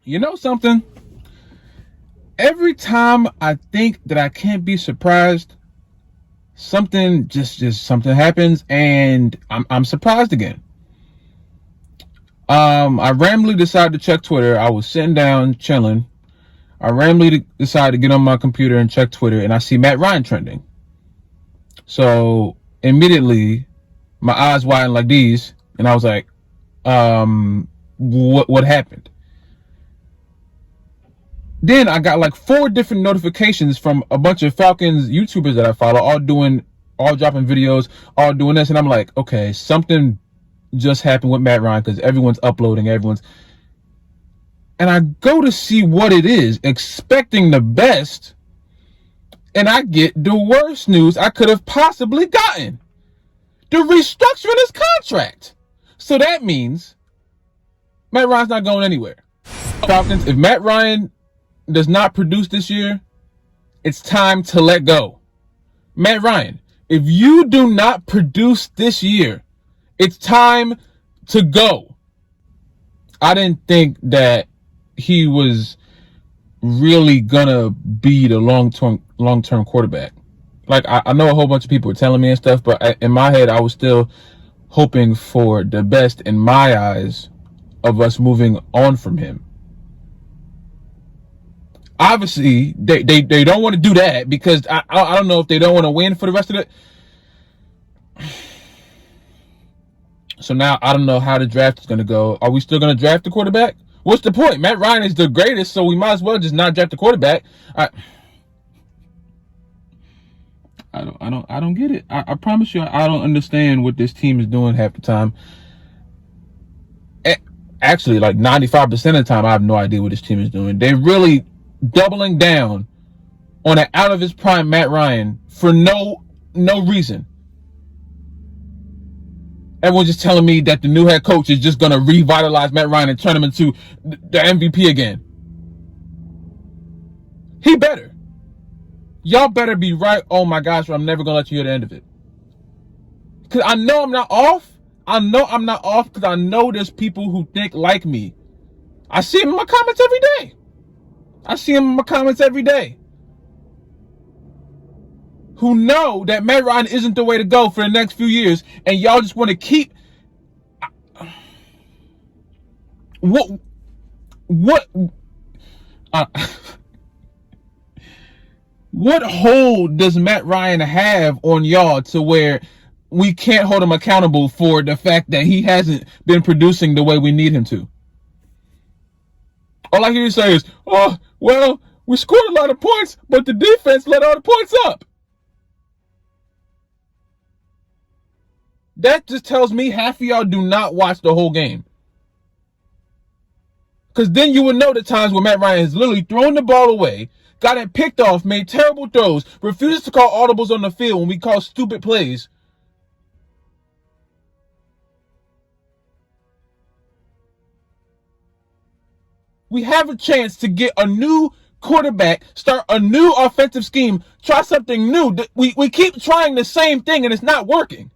You know something? Every time I think that I can't be surprised, something just something happens, and I'm surprised again. I randomly decided to check Twitter. I was sitting down chilling. I randomly decided to get on my computer and check Twitter, and I see Matt Ryan trending. So immediately, my eyes widened like these, and I was like, what happened? Then I got like 4 different notifications from a bunch of Falcons YouTubers that I follow, all dropping videos, all doing this, and I'm like, okay, something just happened with Matt Ryan because everyone's uploading, and I go to see what it is, expecting the best, and I get the worst news I could have possibly gotten. The restructuring his contract. So that means Matt Ryan's not going anywhere. Falcons, if Matt Ryan does not produce this year, it's time to let go. Matt Ryan, if you do not produce this year, it's time to go. I didn't think that he was really gonna be the long-term quarterback. Like, I know a whole bunch of people were telling me and stuff, but in my head, I was still hoping for the best in my eyes of us moving on from him. Obviously, they don't want to do that because I don't know if they don't want to win for the rest of it. So now I don't know how the draft is going to go. Are we still going to draft the quarterback? What's the point? Matt Ryan is the greatest, so we might as well just not draft the quarterback. I don't get it. I promise you, I don't understand what this team is doing half the time. Actually, like 95% of the time, I have no idea what this team is doing. They're really doubling down on an out of his prime Matt Ryan for no reason. Everyone's just telling me that the new head coach is just going to revitalize Matt Ryan and turn him into the MVP again. He better. Y'all better be right. Oh my gosh, or I'm never going to let you hear the end of it. Because I know I'm not off. I know I'm not off because I know there's people who think like me. I see them in my comments every day. Who know that Matt Ryan isn't the way to go for the next few years, and y'all just want to keep what what hold does Matt Ryan have on y'all to where we can't hold him accountable for the fact that he hasn't been producing the way we need him to? All I hear you say is, oh, well, we scored a lot of points, but the defense let all the points up. That just tells me half of y'all do not watch the whole game. Because then you would know the times where Matt Ryan has literally thrown the ball away, got it picked off, made terrible throws, refuses to call audibles on the field when we call stupid plays. We have a chance to get a new quarterback, start a new offensive scheme, try something new. We keep trying the same thing and it's not working.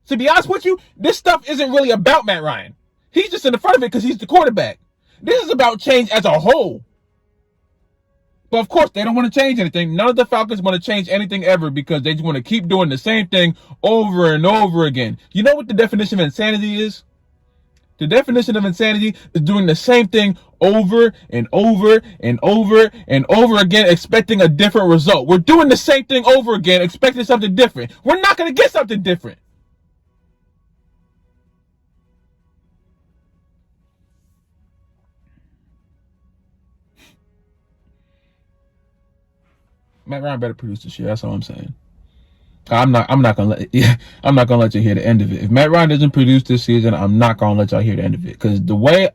To be honest with you, this stuff isn't really about Matt Ryan. He's just in the front of it because he's the quarterback. This is about change as a whole. But of course, they don't want to change anything. None of the Falcons want to change anything ever because they just want to keep doing the same thing over and over again. You know what the definition of insanity is? The definition of insanity is doing the same thing over and over and over and over again, expecting a different result. We're doing the same thing over again, expecting something different. We're not going to get something different. Matt Ryan better produce this year. That's all I'm saying. I'm not gonna let you hear the end of it. If Matt Ryan doesn't produce this season, I'm not gonna let y'all hear the end of it. Because the way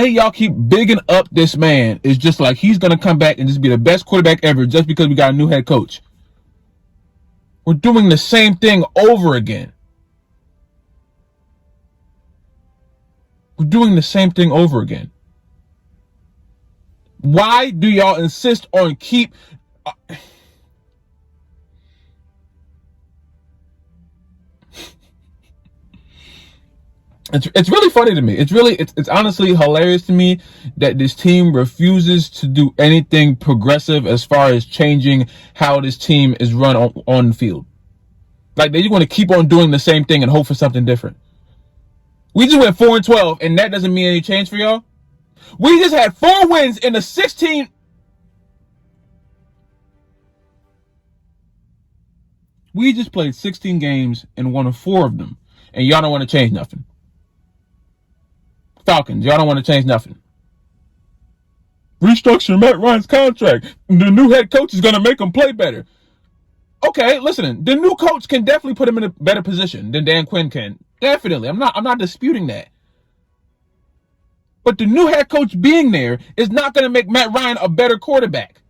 y'all keep bigging up this man is just like he's gonna come back and just be the best quarterback ever just because we got a new head coach. We're doing the same thing over again. We're doing the same thing over again. Why do y'all insist on keep? It's really funny to me. It's honestly hilarious to me that this team refuses to do anything progressive as far as changing how this team is run on the field. Like, they just want to keep on doing the same thing and hope for something different. We just went 4-12, and that doesn't mean any change for y'all. We just had 4 wins in the 16. We just played 16 games and won 4 of them, and y'all don't want to change nothing. Falcons, y'all don't want to change nothing. Restructure Matt Ryan's contract. The new head coach is going to make him play better. Okay, listen, the new coach can definitely put him in a better position than Dan Quinn can. Definitely. I'm not disputing that. But the new head coach being there is not going to make Matt Ryan a better quarterback.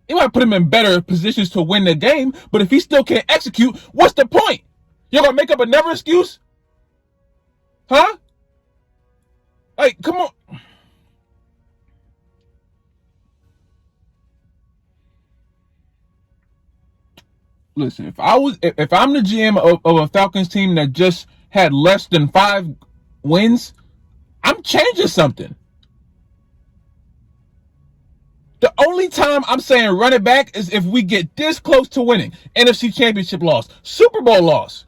It might put him in better positions to win the game, but if he still can't execute, what's the point? You're going to make up another excuse? Huh? Like, come on. Listen, if I'm the GM of a Falcons team that just had less than 5 wins, I'm changing something. The only time I'm saying run it back is if we get this close to winning. NFC Championship loss, Super Bowl loss.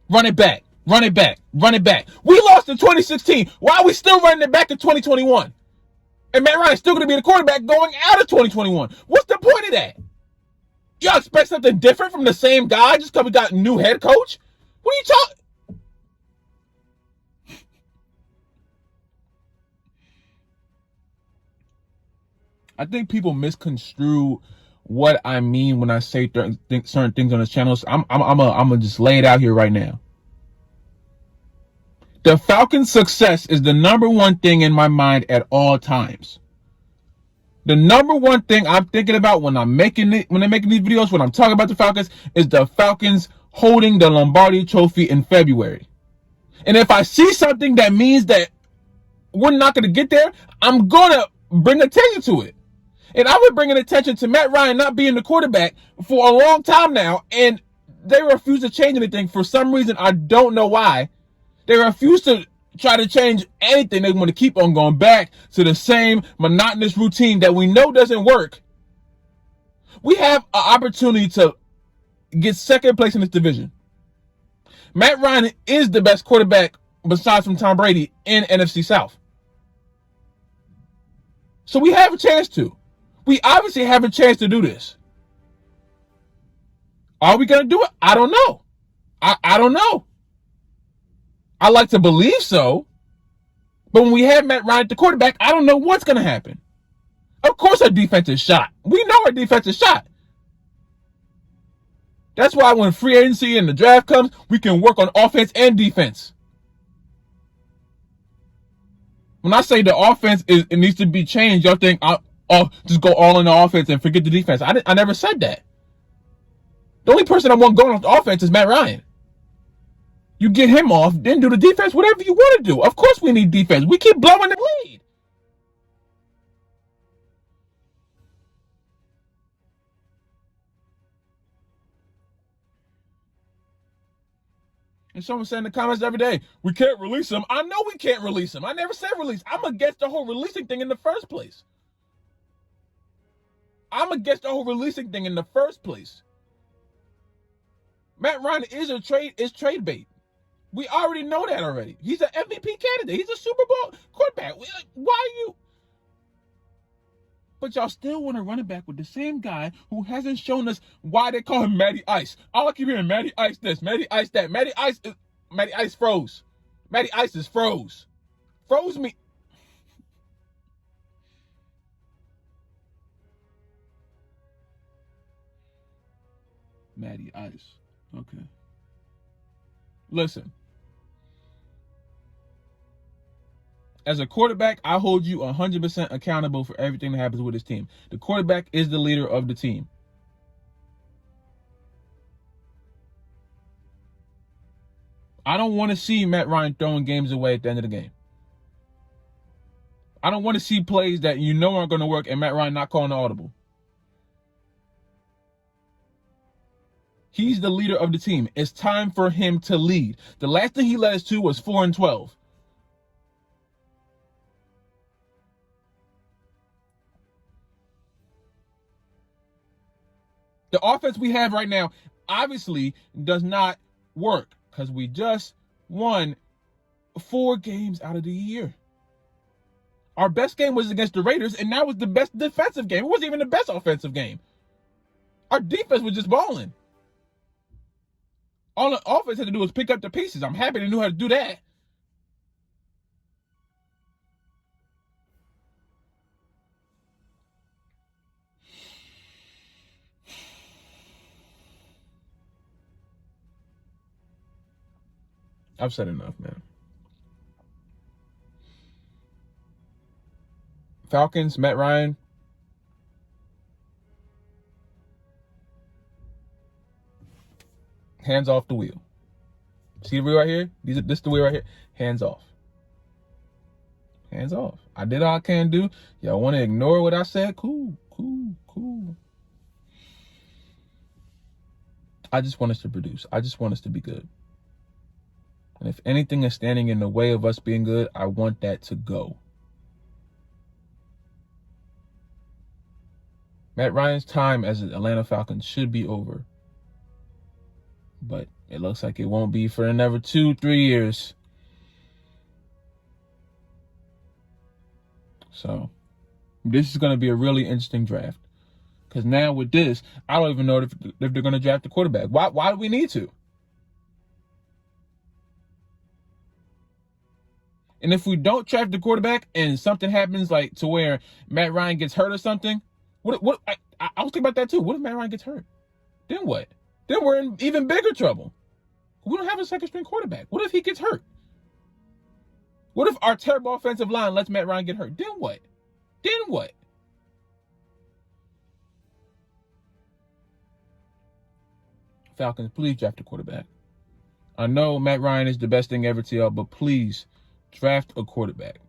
Run it back, run it back, run it back. We lost in 2016. Why are we still running it back in 2021? And Matt Ryan's still going to be the quarterback going out of 2021. What's the point of that? Y'all expect something different from the same guy just because we got a new head coach? What are you talking? I think people misconstrue what I mean when I say certain things on this channel. So I'm gonna just lay it out here right now. The Falcons' success is the number one thing in my mind at all times. The number one thing I'm thinking about when I'm making these videos, when I'm talking about the Falcons, is the Falcons holding the Lombardi Trophy in February. And if I see something that means that we're not going to get there, I'm going to bring attention to it. And I've been bringing attention to Matt Ryan not being the quarterback for a long time now, and they refuse to change anything for some reason. I don't know why. They refuse to try to change anything. They want to keep on going back to the same monotonous routine that we know doesn't work. We have an opportunity to get second place in this division. Matt Ryan is the best quarterback besides from Tom Brady in NFC South. So we have a chance to. We obviously have a chance to do this. Are we going to do it? I don't know. I don't know. I like to believe so. But when we have Matt Ryan at the quarterback, I don't know what's going to happen. Of course our defense is shot. We know our defense is shot. That's why when free agency and the draft comes, we can work on offense and defense. When I say the offense it needs to be changed, y'all think I'll just go all in the offense and forget the defense. I never said that. The only person I want going off the offense is Matt Ryan. You get him off, then do the defense, whatever you want to do. Of course we need defense. We keep blowing the lead. And someone said in the comments every day, we can't release him. I know we can't release him. I never said release. I'm against the whole releasing thing in the first place. Matt Ryan is trade bait. We already know that already. He's an MVP candidate. He's a Super Bowl quarterback. Why are you? But y'all still want to run it back with the same guy who hasn't shown us why they call him Matty Ice. All I keep hearing, Matty Ice this, Matty Ice that. Matty Ice froze. Matty Ice is froze. Froze me. Matty Ice. Okay. Listen. As a quarterback, I hold you 100% accountable for everything that happens with this team. The quarterback is the leader of the team. I don't want to see Matt Ryan throwing games away at the end of the game. I don't want to see plays that you know aren't going to work and Matt Ryan not calling the audible. He's the leader of the team. It's time for him to lead. The last thing he led us to was 4-12. The offense we have right now obviously does not work because we just won 4 games out of the year. Our best game was against the Raiders, and that was the best defensive game. It wasn't even the best offensive game. Our defense was just balling. All the offense had to do was pick up the pieces. I'm happy they knew how to do that. I've said enough, man. Falcons, Matt Ryan. Hands off the wheel. See the wheel right here? This is the wheel right here. Hands off. Hands off. I did all I can do. Y'all want to ignore what I said? Cool. I just want us to produce. I just want us to be good. And if anything is standing in the way of us being good, I want that to go. Matt Ryan's time as an Atlanta Falcons should be over. But it looks like it won't be for another 2-3 years. So this is going to be a really interesting draft. Because now with this, I don't even know if they're going to draft a quarterback. Why do we need to? And if we don't draft the quarterback and something happens like to where Matt Ryan gets hurt or something, I was thinking about that too. What if Matt Ryan gets hurt? Then what? Then we're in even bigger trouble. We don't have a second string quarterback. What if he gets hurt? What if our terrible offensive line lets Matt Ryan get hurt? Then what? Falcons, please draft a quarterback. I know Matt Ryan is the best thing ever to y'all, but please draft a quarterback.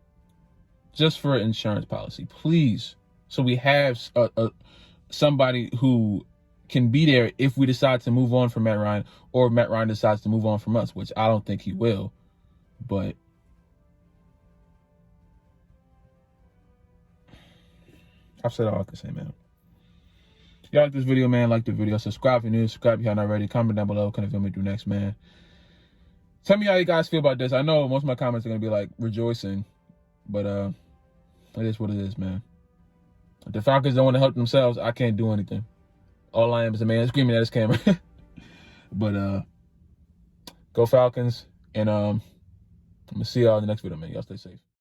Just for an insurance policy, please. So we have somebody who can be there if we decide to move on from Matt Ryan, or if Matt Ryan decides to move on from us, which I don't think he will. But I've said all I can say, man. If y'all like this video, man, like the video. Subscribe if you're new. Subscribe if you're not already. Comment down below. Kind of feel me do next, man. Tell me how you guys feel about this. I know most of my comments are going to be like rejoicing, but it is what it is, man. If the Falcons don't want to help themselves, I can't do anything. All I am is a man screaming at his camera. But go Falcons, and I'm going to see y'all in the next video, man. Y'all stay safe.